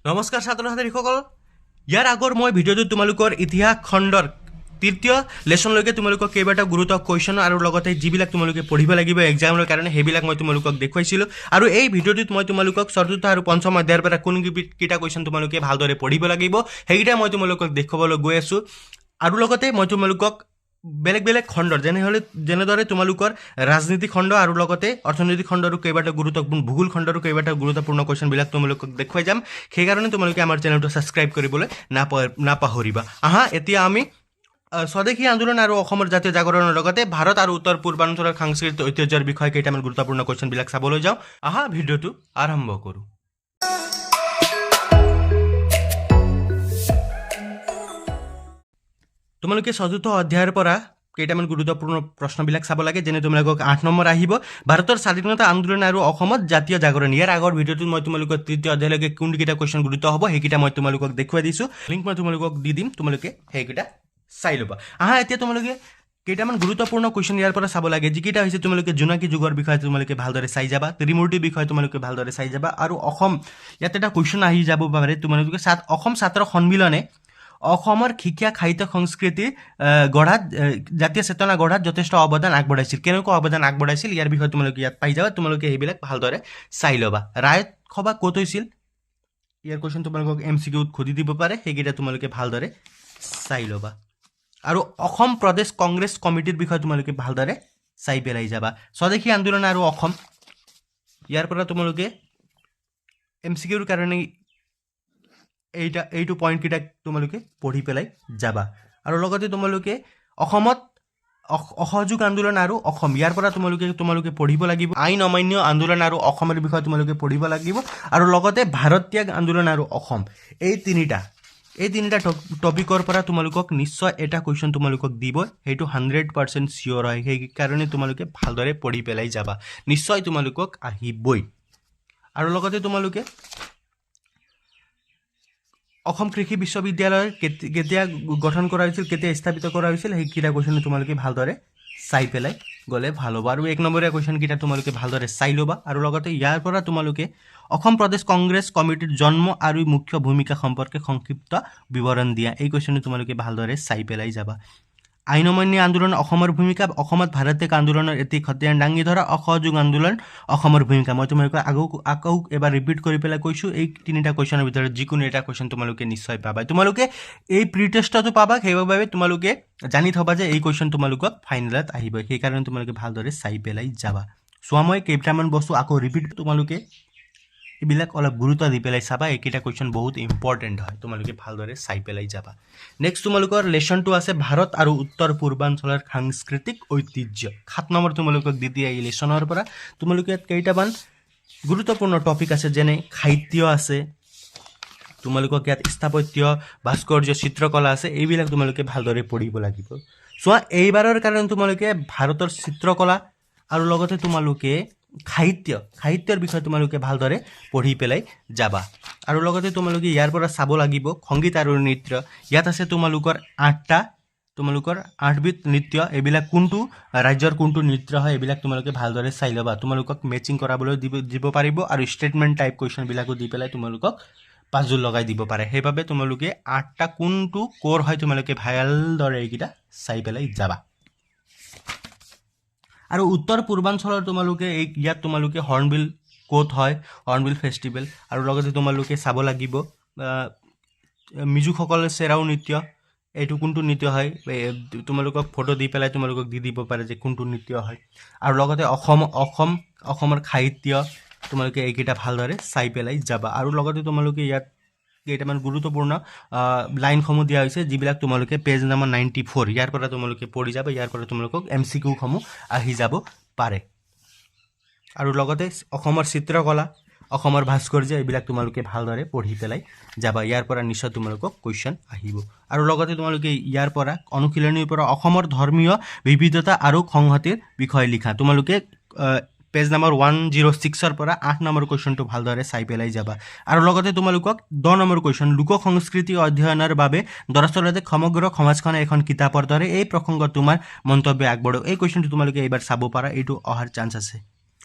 নমস্কাৰ ছাত্ৰ ছাত্ৰীসকল, ইয়াৰ আগৰ মই ভিডিঅ'টোত তোমালোকৰ ইতিহাস খণ্ডৰ তৃতীয় লেচনলৈকে তোমালোকক কেইবাটাও গুৰুত্ব কুৱেশ্যন আৰু লগতে যিবিলাক তোমালোকে পঢ়িব লাগিব এক্সামৰ কাৰণে সেইবিলাক মই তোমালোকক দেখুৱাইছিলোঁ। আৰু এই ভিডিঅ'টোত মই তোমালোকক চতুৰ্থ আৰু পঞ্চম অধ্যায়ৰ পৰা কোনকেইটা কুৱেশ্যন তোমালোকে ভালদৰে পঢ়িব লাগিব সেইকেইটা মই তোমালোকক দেখুৱাবলৈ গৈ আছোঁ। আৰু লগতে মই তোমালোকক বেলেগ বেলেগ খণ্ডৰ যেনেদৰে তোমালোকৰ ৰাজনীতি খণ্ড আৰু লগতে অৰ্থনৈতিক খণ্ডৰো কেইবাটাও গুৰুত্বপূৰ্ণ ভূগোল খণ্ডৰো কেইবাটাও গুৰুত্বপূৰ্ণ কুৱেশ্যনবিলাক তোমালোকক দেখুৱাই যাম। সেইকাৰণে তোমালোকে আমাৰ চেনেলটো ছাবস্ক্ৰাইব কৰিবলৈ নাপাহৰিবা। এতিয়া আমি স্বদেশী আন্দোলন আৰু অসমৰ জাতীয় জাগৰণৰ লগতে ভাৰত আৰু উত্তৰ পূৰ্বাঞ্চলৰ সাংস্কৃতিক ঐতিহ্যৰ বিষয়ে কেইটামান গুৰুত্বপূৰ্ণ কুৱেশ্যনবিলাক চাবলৈ যাওঁ। ভিডিঅ'টো আৰম্ভ কৰোঁ। তোমালোকে চতুৰ্থ অধ্যায়ৰ পৰা কেইটামান গুৰুত্বপূৰ্ণ প্ৰশ্নবিলাক চাব লাগে। যেনে তোমালোকক 8 নম্বৰ আহিব ভাৰতৰ স্বাধীনতা আন্দোলন আৰু অসমত জাতীয় জাগৰণ। ইয়াৰ আগৰ ভিডিঅ'টোত মই তোমালোকৰ তৃতীয় অধ্যায়লৈকে কোনকেইটা কুৱেশ্যন গুৰুত্ব হ'ব সেইকেইটা মই তোমালোকক দেখুৱাই দিছোঁ। লিংক মই তোমালোকক দি দিম, তোমালোকে সেইকেইটা চাই ল'বা। এতিয়া তোমালোকে কেইটামান গুৰুত্বপূৰ্ণ কুৱেশ্যন ইয়াৰ পৰা চাব লাগে, যিকেইটা হৈছে তোমালোকে জোনাকী যুগৰ বিষয়ে তোমালোকে ভালদৰে চাই যাবা, ত্ৰিমূৰ্তিৰ বিষয়ে তোমালোকে ভালদৰে চাই যাবা। আৰু অসম, ইয়াত এটা কুৱেশ্যন আহি যাব পাৰে তোমালোকে অসম ছাত্ৰ সন্মিলনে অসমৰ শিক্ষা সাহিত্য সংস্কৃতি গঢ়াত জাতীয় চেতনা গঢ়াত যথেষ্ট অৱদান আগবঢ়াইছিল। কেনেকুৱা অৱদান আগবঢ়াইছিল ইয়াৰ বিষয়ে তোমালোকে ইয়াত পাই যাবা, তোমালোকে সেইবিলাক ভালদৰে চাই ল'বা। ৰায়ত সভা ক'ত হৈছিল ইয়াৰ কুৱেশ্যন তোমালোকক MCQত সুধি দিব পাৰে, সেইকেইটা তোমালোকে ভালদৰে চাই ল'বা। আৰু অসম প্ৰদেশ কংগ্ৰেছ কমিটিৰ বিষয়ে তোমালোকে ভালদৰে চাই পেলাই যাবা। স্বদেশী আন্দোলন আৰু অসম, ইয়াৰ পৰা তোমালোকে MCQৰ কাৰণে এইটো পইণ্টকেইটা তোমালোকে পঢ়ি পেলাই যাবা। আৰু লগতে তোমালোকে অসমত অসহযোগ আন্দোলন আৰু অসম, ইয়াৰ পৰা তোমালোকে পঢ়িব লাগিব। আইন অমান্য আন্দোলন আৰু অসমৰ বিষয়ে তোমালোকে পঢ়িব লাগিব। আৰু লগতে ভাৰত ত্যাগ আন্দোলন আৰু অসম, এই তিনিটা টপিকৰ পৰা তোমালোকক নিশ্চয় এটা কুৱেশ্যন তোমালোকক দিব, সেইটো 100% চিয়'ৰ হয়। সেইকাৰণে তোমালোকে ভালদৰে পঢ়ি পেলাই যাবা, নিশ্চয় তোমালোকক আহিবই। আৰু লগতে তোমালোকে অসম কৃষি বিশ্ববিদ্যালয় কেতিয়া গঠন কৰা হৈছিল, কেতিয়া স্থাপিত কৰা হৈছিল, সেইকেইটা কুৱেশ্যন তোমালোকে ভালদৰে চাই পেলাই গ'লে ভাল হ'ব। আৰু 1 নম্বৰীয়া কুৱেশ্যনকেইটা তোমালোকে ভালদৰে চাই ল'বা। আৰু লগতে ইয়াৰ পৰা তোমালোকে অসম প্ৰদেশ কংগ্ৰেছ কমিটিৰ জন্ম আৰু মুখ্য ভূমিকা সম্পৰ্কে সংক্ষিপ্ত বিৱৰণ দিয়া, এই কুৱেশ্যনটো তোমালোকে ভালদৰে চাই পেলাই যাবা। আইন অমান্য আন্দোলন অসমৰ ভূমিকা, অসমত ভাৰত ত্যাগ আন্দোলনৰ এটি খতিয়ান দাঙি ধৰা, অসহযোগ আন্দোলন অসমৰ ভূমিকা। মই তোমালোকক আকৌ এবাৰ ৰিপিট কৰি পেলাই কৈছোঁ, এই তিনিটা কুৱেশ্যনৰ ভিতৰত যিকোনো এটা কুৱেশ্যন তোমালোকে নিশ্চয় পাবা। তোমালোকে এই প্ৰি টেষ্টতো পাবা, সেইবাবে তোমালোকে জানি থবা যে এই কুৱেশ্যন তোমালোকক ফাইনেলত আহিব। সেইকাৰণে তোমালোকে ভালদৰে চাই পেলাই যাবা। চোৱা, মই কেইটামান বস্তু আকৌ ৰিপিট, তোমালোকে এইবিলাক অলপ গুৰুত্ব দি পেলাই চাবা। এইকেইটা কুৱেশ্যন বহুত ইম্পৰ্টেণ্ট হয়, তোমালোকে ভালদৰে চাই পেলাই যাবা। নেক্সট তোমালোকৰ লেচনটো আছে ভাৰত আৰু উত্তৰ পূৰ্বাঞ্চলৰ সাংস্কৃতিক ঐতিহ্য। 7 নম্বৰ তোমালোকক দি দিয়া এই লেচনৰ পৰা তোমালোকে ইয়াত কেইটামান গুৰুত্বপূৰ্ণ টপিক আছে, যেনে সাহিত্য আছে, তোমালোকক ইয়াত স্থাপত্য, ভাস্কৰ্য, চিত্ৰকলা আছে, এইবিলাক তোমালোকে ভালদৰে পঢ়িব লাগিব। চোৱা, এইবাৰৰ কাৰণে তোমালোকে ভাৰতৰ চিত্ৰকলা আৰু লগতে তোমালোকে সাহিত্যৰ বিষয়ে তোমালোকে ভালদৰে পঢ়ি পেলাই যাবা। আৰু লগতে তোমালোকে ইয়াৰ পৰা চাব লাগিব সংগীত আৰু নৃত্য। ইয়াত আছে তোমালোকৰ 8বিধ নৃত্য, এইবিলাক কোনটো ৰাজ্যৰ কোনটো নৃত্য হয় এইবিলাক তোমালোকে ভালদৰে চাই ল'বা। তোমালোকক মেচিং কৰাবলৈ দিব পাৰিব, আৰু ষ্টেটমেণ্ট টাইপ কুৱেশ্যনবিলাকো দি পেলাই তোমালোকক পাঁচযোৰ লগাই দিব পাৰে। সেইবাবে তোমালোকে 8টা কোনটো ক'ৰ হয় তোমালোকে ভালদৰে এইকেইটা চাই পেলাই যাবা। আৰু উত্তৰ পূৰ্বাঞ্চলৰ ইয়াত তোমালোকে হৰ্ণবিল ক'ত হয়, হৰ্ণবিল ফেষ্টিভেল, আৰু লগতে তোমালোকে চাব লাগিব মিজুসকলৰ চেৰাও নৃত্য, এইটো কোনটো নৃত্য হয়, তোমালোকক ফটো দি পেলাই তোমালোকক দি দিব পাৰে যে কোনটো নৃত্য হয়। আৰু লগতে অসমৰ সাহিত্য, তোমালোকে এইকেইটা ভালদৰে চাই পেলাই যাবা। আৰু লগতে তোমালোকে ইয়াত কেইটামান গুৰুত্বপূৰ্ণ লাইনসমূহ দিয়া হৈছে, যিবিলাক তোমালোকে পেজ নম্বৰ 94 ইয়াৰ পৰা তোমালোকে পঢ়ি যাবা। ইয়াৰ পৰা তোমালোকক MCQসমূহ আহি যাব পাৰে। আৰু লগতে অসমৰ চিত্ৰকলা, অসমৰ ভাস্কৰ্য, এইবিলাক তোমালোকে ভালদৰে পঢ়ি পেলাই যাবা। ইয়াৰ পৰা নিশ্চয় তোমালোকক কুৱেশ্যন আহিব। আৰু লগতে তোমালোকে ইয়াৰ পৰা অনুশীলনীৰ পৰা অসমৰ ধৰ্মীয় বিবিধতা আৰু সংহতিৰ বিষয়ে লিখা, তোমালোকে পেজ নম্বৰ 106 পৰা 8 নম্বৰ কুৱেশ্যনটো ভালদৰে চাই পেলাই যাবা। আৰু লগতে তোমালোকক 10 নম্বৰ কুৱেশ্যন, লোক সংস্কৃতি অধ্যয়নৰ বাবে দৰাচলতে সমগ্ৰ সমাজখনে এখন কিতাপৰ দৰে, এই প্ৰসংগত তোমাৰ মন্তব্য আগবঢ়াওক। এই কুৱেশ্যনটো তোমালোকে এইবাৰ চাব পাৰা, এইটো অহাৰ চান্স আছে।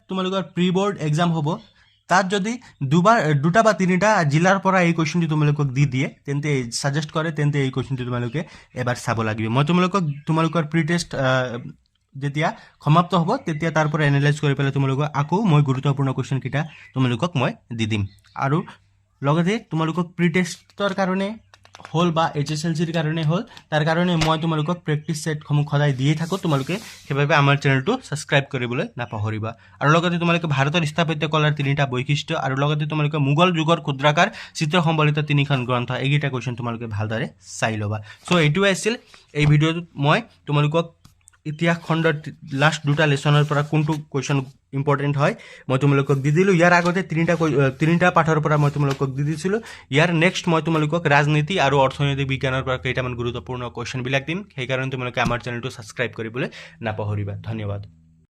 তোমালোকৰ প্ৰি বৰ্ড এক্সাম হ'ব তাত যদি দুটা বা তিনিটা জিলাৰ পৰা এই কুৱেশ্যনটো তোমালোকক দি দিয়ে তেন্তে ছাজেষ্ট কৰে তেন্তে এই কুৱেশ্যনটো তোমালোকে এবাৰ চাব লাগিব মই তোমালোকৰ প্ৰি টেষ্ট যেতিয়া সমাপ্ত হ'ব তেতিয়া তাৰ পৰা এনালাইজ কৰি পেলাই তোমালোকক আকৌ মই গুৰুত্বপূৰ্ণ কুৱেশ্যনকেইটা তোমালোকক মই দি দিম আৰু লগতে তোমালোকক প্ৰি টেষ্টৰ কাৰণে হ'ল বা HSLCৰ কাৰণে হ'ল তাৰ কাৰণে মই তোমালোকক প্ৰেক্টিছ ছেটসমূহ সদায় দিয়ে থাকোঁ তোমালোকে সেইবাবে আমাৰ চেনেলটো ছাবস্ক্ৰাইব কৰিবলৈ নাপাহৰিবা আৰু লগতে তোমালোকে ভাৰতৰ স্থাপত্য কলাৰ 3টা বৈশিষ্ট্য আৰু লগতে তোমালোকে মোগল যুগৰ ক্ষুদ্ৰাকাৰ চিত্ৰ সম্বলিত 3খন গ্ৰন্থ এইকেইটা কুৱেশ্যন তোমালোকে ভালদৰে চাই ল'বা চ' এইটোৱে আছিল এই ভিডিঅ'টোত মই তোমালোকক ইতিহাস খণ্ডৰ লাষ্ট দুটা লেচনৰ পৰা কোনটো কুৱেশ্যন ইম্পৰ্টেণ্ট হয় মই তোমালোকক দি দিলোঁ ইয়াৰ আগতে তিনিটা পাঠৰ পৰা মই তোমালোকক দি দিছিলোঁ ইয়াৰ নেক্সট মই তোমালোকক ৰাজনীতি আৰু অৰ্থনৈতিক বিজ্ঞানৰ পৰা কেইটামান গুৰুত্বপূৰ্ণ কুৱেশ্যনবিলাক দিম সেইকাৰণে তোমালোকে আমাৰ চেনেলটো ছাবস্ক্ৰাইব কৰিবলৈ নাপাহৰিবা ধন্যবাদ